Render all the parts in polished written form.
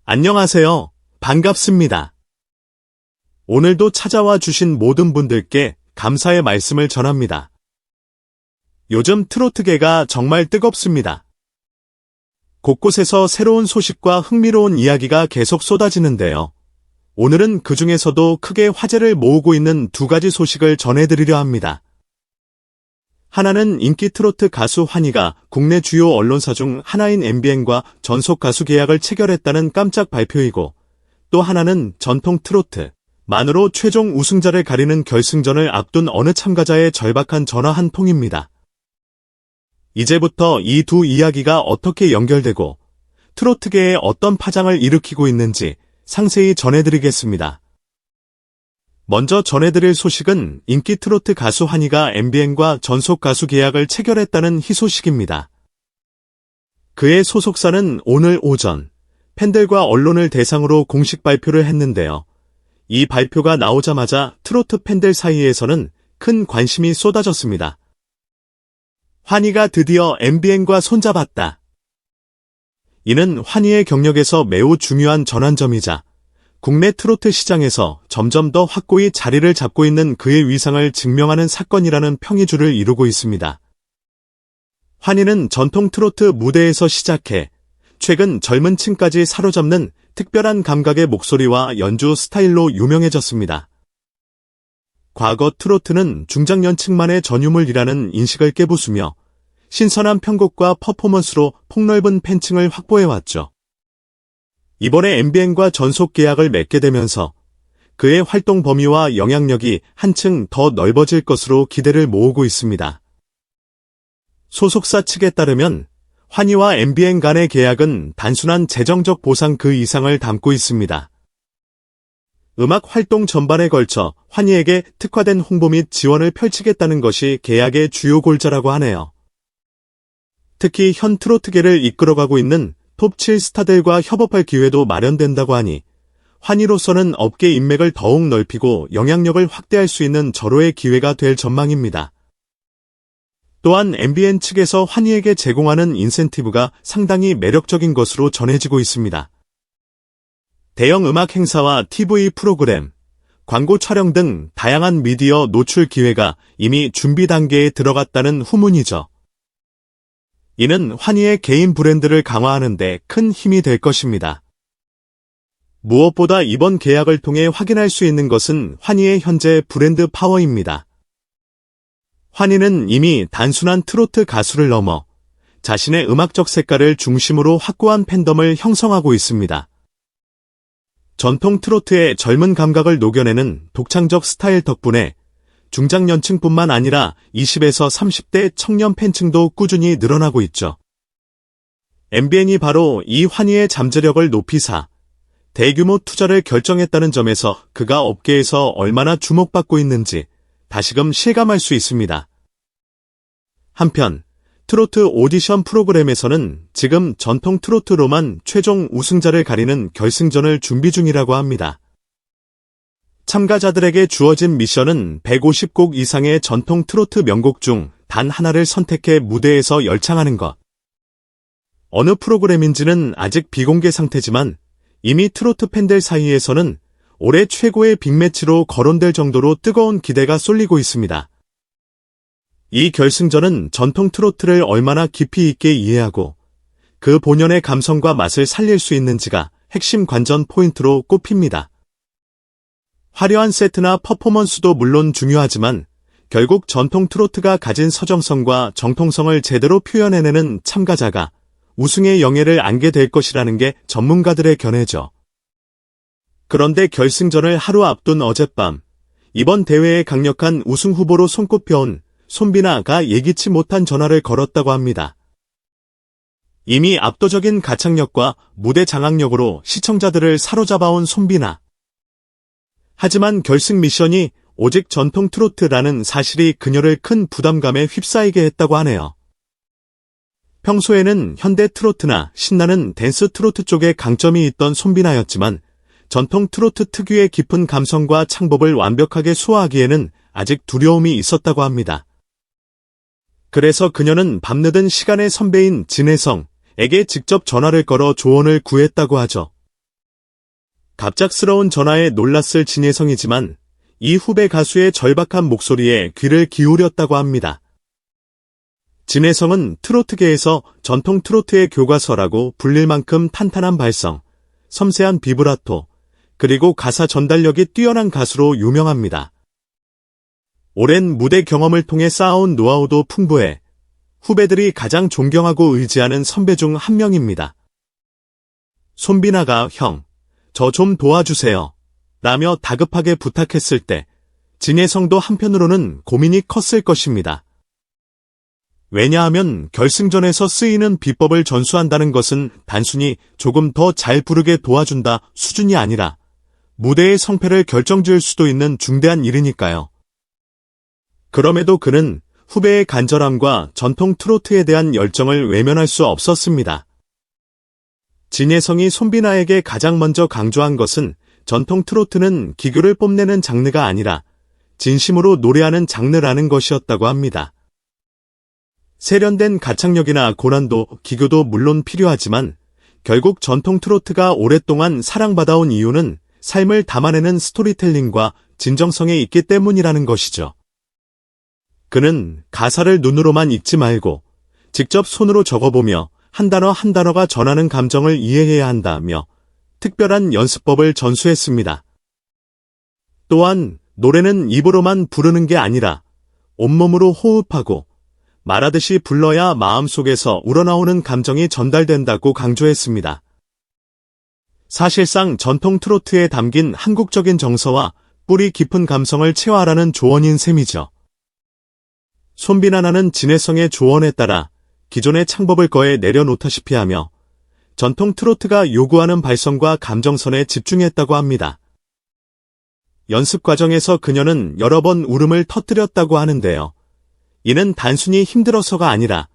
안녕하세요. 반갑습니다. 오늘도 찾아와 주신 모든 분들께 감사의 말씀을 전합니다. 요즘 트로트계가 정말 뜨겁습니다. 곳곳에서 새로운 소식과 흥미로운 이야기가 계속 쏟아지는데요. 오늘은 그 중에서도 크게 화제를 모으고 있는 두 가지 소식을 전해드리려 합니다. 하나는 인기 트로트 가수 환희가 국내 주요 언론사 중 하나인 MBN과 전속 가수 계약을 체결했다는 깜짝 발표이고, 또 하나는 전통 트로트 만으로 최종 우승자를 가리는 결승전을 앞둔 어느 참가자의 절박한 전화 한 통입니다. 이제부터 이 두 이야기가 어떻게 연결되고 트로트계에 어떤 파장을 일으키고 있는지 상세히 전해드리겠습니다. 먼저 전해드릴 소식은 인기 트로트 가수 환희가 MBN과 전속 가수 계약을 체결했다는 희소식입니다. 그의 소속사는 오늘 오전 팬들과 언론을 대상으로 공식 발표를 했는데요. 이 발표가 나오자마자 트로트 팬들 사이에서는 큰 관심이 쏟아졌습니다. 환희가 드디어 MBN과 손잡았다. 이는 환희의 경력에서 매우 중요한 전환점이자 국내 트로트 시장에서 점점 더 확고히 자리를 잡고 있는 그의 위상을 증명하는 사건이라는 평이 주를 이루고 있습니다. 환희는 전통 트로트 무대에서 시작해 최근 젊은 층까지 사로잡는 특별한 감각의 목소리와 연주 스타일로 유명해졌습니다. 과거 트로트는 중장년층만의 전유물이라는 인식을 깨부수며 신선한 편곡과 퍼포먼스로 폭넓은 팬층을 확보해왔죠. 이번에 MBN과 전속 계약을 맺게 되면서 그의 활동 범위와 영향력이 한층 더 넓어질 것으로 기대를 모으고 있습니다. 소속사 측에 따르면 환희와 MBN 간의 계약은 단순한 재정적 보상 그 이상을 담고 있습니다. 음악 활동 전반에 걸쳐 환희에게 특화된 홍보 및 지원을 펼치겠다는 것이 계약의 주요 골자라고 하네요. 특히 현 트로트계를 이끌어가고 있는 톱7 스타들과 협업할 기회도 마련된다고 하니 환희로서는 업계 인맥을 더욱 넓히고 영향력을 확대할 수 있는 절호의 기회가 될 전망입니다. 또한 MBN 측에서 환희에게 제공하는 인센티브가 상당히 매력적인 것으로 전해지고 있습니다. 대형 음악 행사와 TV 프로그램, 광고 촬영 등 다양한 미디어 노출 기회가 이미 준비 단계에 들어갔다는 후문이죠. 이는 환희의 개인 브랜드를 강화하는 데 큰 힘이 될 것입니다. 무엇보다 이번 계약을 통해 확인할 수 있는 것은 환희의 현재 브랜드 파워입니다. 환희는 이미 단순한 트로트 가수를 넘어 자신의 음악적 색깔을 중심으로 확고한 팬덤을 형성하고 있습니다. 전통 트로트의 젊은 감각을 녹여내는 독창적 스타일 덕분에 중장년층뿐만 아니라 20에서 30대 청년 팬층도 꾸준히 늘어나고 있죠. MBN이 바로 이 환희의 잠재력을 높이사 대규모 투자를 결정했다는 점에서 그가 업계에서 얼마나 주목받고 있는지 다시금 실감할 수 있습니다. 한편 트로트 오디션 프로그램에서는 지금 전통 트로트로만 최종 우승자를 가리는 결승전을 준비 중이라고 합니다. 참가자들에게 주어진 미션은 150곡 이상의 전통 트로트 명곡 중 단 하나를 선택해 무대에서 열창하는 것. 어느 프로그램인지는 아직 비공개 상태지만 이미 트로트 팬들 사이에서는 올해 최고의 빅매치로 거론될 정도로 뜨거운 기대가 쏠리고 있습니다. 이 결승전은 전통 트로트를 얼마나 깊이 있게 이해하고 그 본연의 감성과 맛을 살릴 수 있는지가 핵심 관전 포인트로 꼽힙니다. 화려한 세트나 퍼포먼스도 물론 중요하지만 결국 전통 트로트가 가진 서정성과 정통성을 제대로 표현해내는 참가자가 우승의 영예를 안게 될 것이라는 게 전문가들의 견해죠. 그런데 결승전을 하루 앞둔 어젯밤, 이번 대회의 강력한 우승 후보로 손꼽혀온 손비나가 예기치 못한 전화를 걸었다고 합니다. 이미 압도적인 가창력과 무대 장악력으로 시청자들을 사로잡아온 손비나. 하지만 결승 미션이 오직 전통 트로트라는 사실이 그녀를 큰 부담감에 휩싸이게 했다고 하네요. 평소에는 현대 트로트나 신나는 댄스 트로트 쪽에 강점이 있던 손비나였지만 전통 트로트 특유의 깊은 감성과 창법을 완벽하게 소화하기에는 아직 두려움이 있었다고 합니다. 그래서 그녀는 밤늦은 시간에 선배인 진혜성에게 직접 전화를 걸어 조언을 구했다고 하죠. 갑작스러운 전화에 놀랐을 진혜성이지만 이 후배 가수의 절박한 목소리에 귀를 기울였다고 합니다. 진혜성은 트로트계에서 전통 트로트의 교과서라고 불릴 만큼 탄탄한 발성, 섬세한 비브라토, 그리고 가사 전달력이 뛰어난 가수로 유명합니다. 오랜 무대 경험을 통해 쌓아온 노하우도 풍부해 후배들이 가장 존경하고 의지하는 선배 중 한 명입니다. 손비나가 형, 저 좀 도와주세요 라며 다급하게 부탁했을 때 진혜성도 한편으로는 고민이 컸을 것입니다. 왜냐하면 결승전에서 쓰이는 비법을 전수한다는 것은 단순히 조금 더 잘 부르게 도와준다 수준이 아니라 무대의 성패를 결정지을 수도 있는 중대한 일이니까요. 그럼에도 그는 후배의 간절함과 전통 트로트에 대한 열정을 외면할 수 없었습니다. 진혜성이 손비나에게 가장 먼저 강조한 것은 전통 트로트는 기교를 뽐내는 장르가 아니라 진심으로 노래하는 장르라는 것이었다고 합니다. 세련된 가창력이나 고난도, 기교도 물론 필요하지만 결국 전통 트로트가 오랫동안 사랑받아온 이유는 삶을 담아내는 스토리텔링과 진정성에 있기 때문이라는 것이죠. 그는 가사를 눈으로만 읽지 말고 직접 손으로 적어보며 한 단어 한 단어가 전하는 감정을 이해해야 한다며 특별한 연습법을 전수했습니다. 또한 노래는 입으로만 부르는 게 아니라 온몸으로 호흡하고 말하듯이 불러야 마음속에서 우러나오는 감정이 전달된다고 강조했습니다. 사실상 전통 트로트에 담긴 한국적인 정서와 뿌리 깊은 감성을 체화하라는 조언인 셈이죠. 손비나는 진혜성의 조언에 따라 기존의 창법을 거에 내려놓다시피 하며 전통 트로트가 요구하는 발성과 감정선에 집중했다고 합니다. 연습 과정에서 그녀는 여러 번 울음을 터뜨렸다고 하는데요. 이는 단순히 힘들어서가 아니라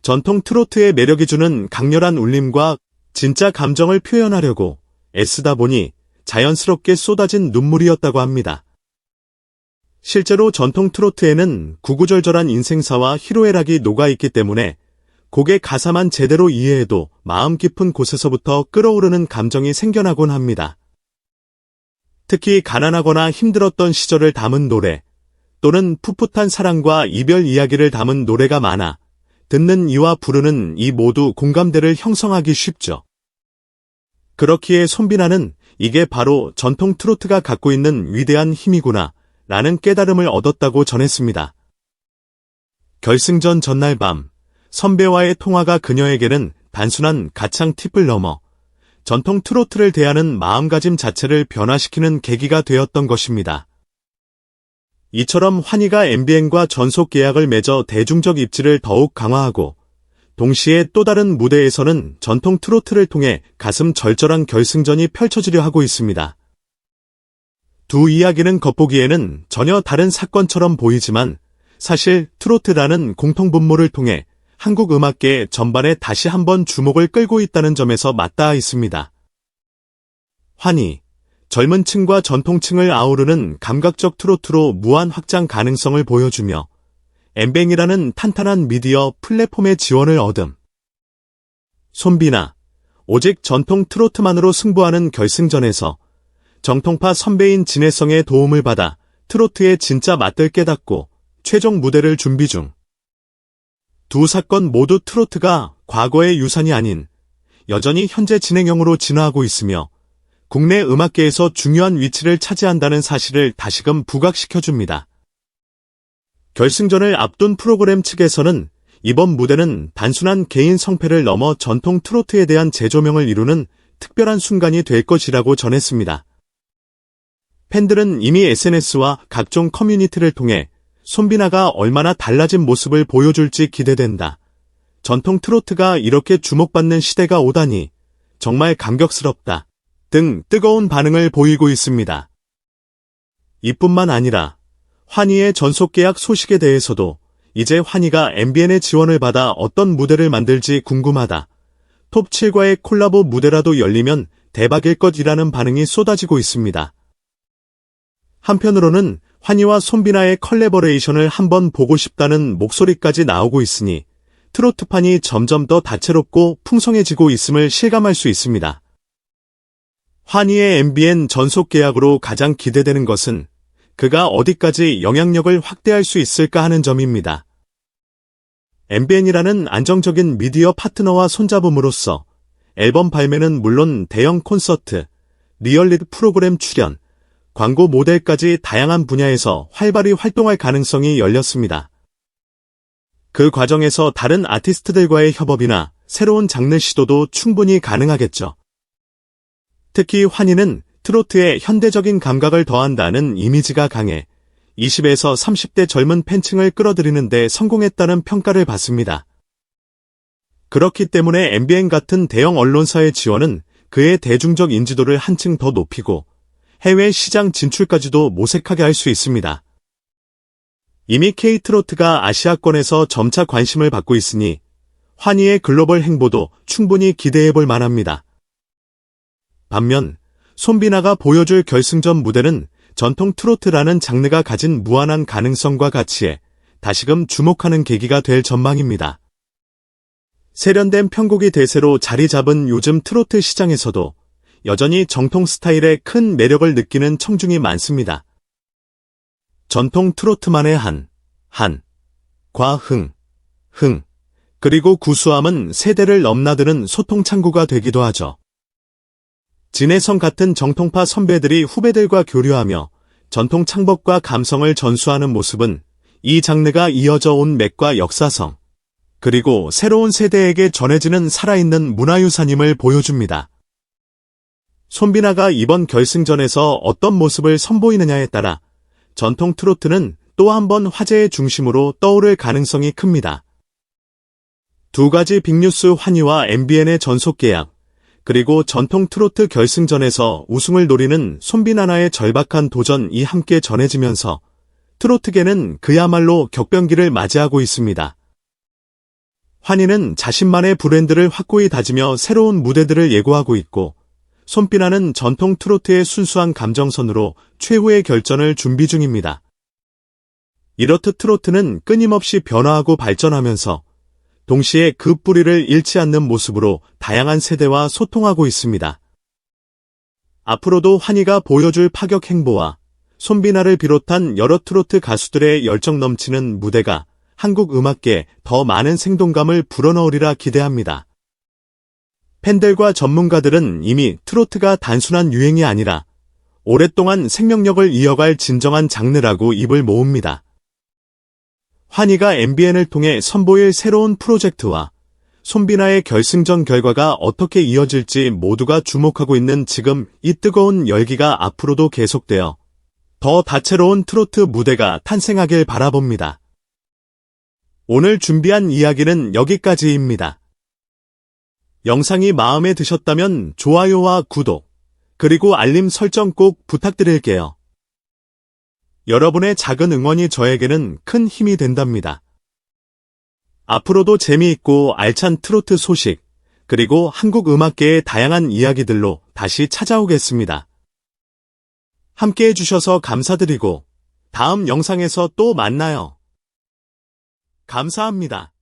전통 트로트의 매력이 주는 강렬한 울림과 진짜 감정을 표현하려고 애쓰다 보니 자연스럽게 쏟아진 눈물이었다고 합니다. 실제로 전통 트로트에는 구구절절한 인생사와 희로애락이 녹아있기 때문에 곡의 가사만 제대로 이해해도 마음 깊은 곳에서부터 끓어오르는 감정이 생겨나곤 합니다. 특히 가난하거나 힘들었던 시절을 담은 노래, 또는 풋풋한 사랑과 이별 이야기를 담은 노래가 많아 듣는 이와 부르는 이 모두 공감대를 형성하기 쉽죠. 그렇기에 손비나는 이게 바로 전통 트로트가 갖고 있는 위대한 힘이구나 라는 깨달음을 얻었다고 전했습니다. 결승전 전날 밤, 선배와의 통화가 그녀에게는 단순한 가창 팁을 넘어 전통 트로트를 대하는 마음가짐 자체를 변화시키는 계기가 되었던 것입니다. 이처럼 환희가 MBN과 전속 계약을 맺어 대중적 입지를 더욱 강화하고 동시에 또 다른 무대에서는 전통 트로트를 통해 가슴 절절한 결승전이 펼쳐지려 하고 있습니다. 두 이야기는 겉보기에는 전혀 다른 사건처럼 보이지만 사실 트로트라는 공통분모를 통해 한국 음악계 전반에 다시 한번 주목을 끌고 있다는 점에서 맞닿아 있습니다. 환희, 젊은 층과 전통층을 아우르는 감각적 트로트로 무한 확장 가능성을 보여주며 엠뱅이라는 탄탄한 미디어 플랫폼의 지원을 얻음. 손비나, 오직 전통 트로트만으로 승부하는 결승전에서 정통파 선배인 진혜성의 도움을 받아 트로트의 진짜 맛을 깨닫고 최종 무대를 준비 중. 두 사건 모두 트로트가 과거의 유산이 아닌 여전히 현재 진행형으로 진화하고 있으며 국내 음악계에서 중요한 위치를 차지한다는 사실을 다시금 부각시켜줍니다. 결승전을 앞둔 프로그램 측에서는 이번 무대는 단순한 개인 성패를 넘어 전통 트로트에 대한 재조명을 이루는 특별한 순간이 될 것이라고 전했습니다. 팬들은 이미 SNS와 각종 커뮤니티를 통해 손비나가 얼마나 달라진 모습을 보여줄지 기대된다. 전통 트로트가 이렇게 주목받는 시대가 오다니 정말 감격스럽다. 등 뜨거운 반응을 보이고 있습니다. 이뿐만 아니라 환희의 전속 계약 소식에 대해서도 이제 환희가 MBN의 지원을 받아 어떤 무대를 만들지 궁금하다. 톱7과의 콜라보 무대라도 열리면 대박일 것이라는 반응이 쏟아지고 있습니다. 한편으로는 환희와 손비나의 컬래버레이션을 한번 보고 싶다는 목소리까지 나오고 있으니 트로트판이 점점 더 다채롭고 풍성해지고 있음을 실감할 수 있습니다. 환희의 MBN 전속 계약으로 가장 기대되는 것은 그가 어디까지 영향력을 확대할 수 있을까 하는 점입니다. MBN이라는 안정적인 미디어 파트너와 손잡음으로써 앨범 발매는 물론 대형 콘서트, 리얼리티 프로그램 출연, 광고 모델까지 다양한 분야에서 활발히 활동할 가능성이 열렸습니다. 그 과정에서 다른 아티스트들과의 협업이나 새로운 장르 시도도 충분히 가능하겠죠. 특히 환희는 트로트에 현대적인 감각을 더한다는 이미지가 강해 20에서 30대 젊은 팬층을 끌어들이는 데 성공했다는 평가를 받습니다. 그렇기 때문에 MBN 같은 대형 언론사의 지원은 그의 대중적 인지도를 한층 더 높이고 해외 시장 진출까지도 모색하게 할 수 있습니다. 이미 K-트로트가 아시아권에서 점차 관심을 받고 있으니 환희의 글로벌 행보도 충분히 기대해볼 만합니다. 반면 손비나가 보여줄 결승전 무대는 전통 트로트라는 장르가 가진 무한한 가능성과 가치에 다시금 주목하는 계기가 될 전망입니다. 세련된 편곡이 대세로 자리 잡은 요즘 트로트 시장에서도 여전히 정통 스타일의 큰 매력을 느끼는 청중이 많습니다. 전통 트로트만의 흥, 그리고 구수함은 세대를 넘나드는 소통 창구가 되기도 하죠. 진혜성 같은 정통파 선배들이 후배들과 교류하며 전통 창법과 감성을 전수하는 모습은 이 장르가 이어져 온 맥과 역사성, 그리고 새로운 세대에게 전해지는 살아있는 문화유산임을 보여줍니다. 손비나가 이번 결승전에서 어떤 모습을 선보이느냐에 따라 전통 트로트는 또 한 번 화제의 중심으로 떠오를 가능성이 큽니다. 두 가지 빅뉴스 환희와 MBN의 전속 계약, 그리고 전통 트로트 결승전에서 우승을 노리는 손비나나의 절박한 도전이 함께 전해지면서 트로트계는 그야말로 격변기를 맞이하고 있습니다. 환희는 자신만의 브랜드를 확고히 다지며 새로운 무대들을 예고하고 있고, 손비나는 전통 트로트의 순수한 감정선으로 최후의 결전을 준비 중입니다. 이렇듯 트로트는 끊임없이 변화하고 발전하면서 동시에 그 뿌리를 잃지 않는 모습으로 다양한 세대와 소통하고 있습니다. 앞으로도 환희가 보여줄 파격 행보와 손비나를 비롯한 여러 트로트 가수들의 열정 넘치는 무대가 한국 음악계에 더 많은 생동감을 불어넣으리라 기대합니다. 팬들과 전문가들은 이미 트로트가 단순한 유행이 아니라 오랫동안 생명력을 이어갈 진정한 장르라고 입을 모읍니다. 환희가 MBN을 통해 선보일 새로운 프로젝트와 손비나의 결승전 결과가 어떻게 이어질지 모두가 주목하고 있는 지금 이 뜨거운 열기가 앞으로도 계속되어 더 다채로운 트로트 무대가 탄생하길 바라봅니다. 오늘 준비한 이야기는 여기까지입니다. 영상이 마음에 드셨다면 좋아요와 구독, 그리고 알림 설정 꼭 부탁드릴게요. 여러분의 작은 응원이 저에게는 큰 힘이 된답니다. 앞으로도 재미있고 알찬 트로트 소식, 그리고 한국 음악계의 다양한 이야기들로 다시 찾아오겠습니다. 함께 해주셔서 감사드리고 다음 영상에서 또 만나요. 감사합니다.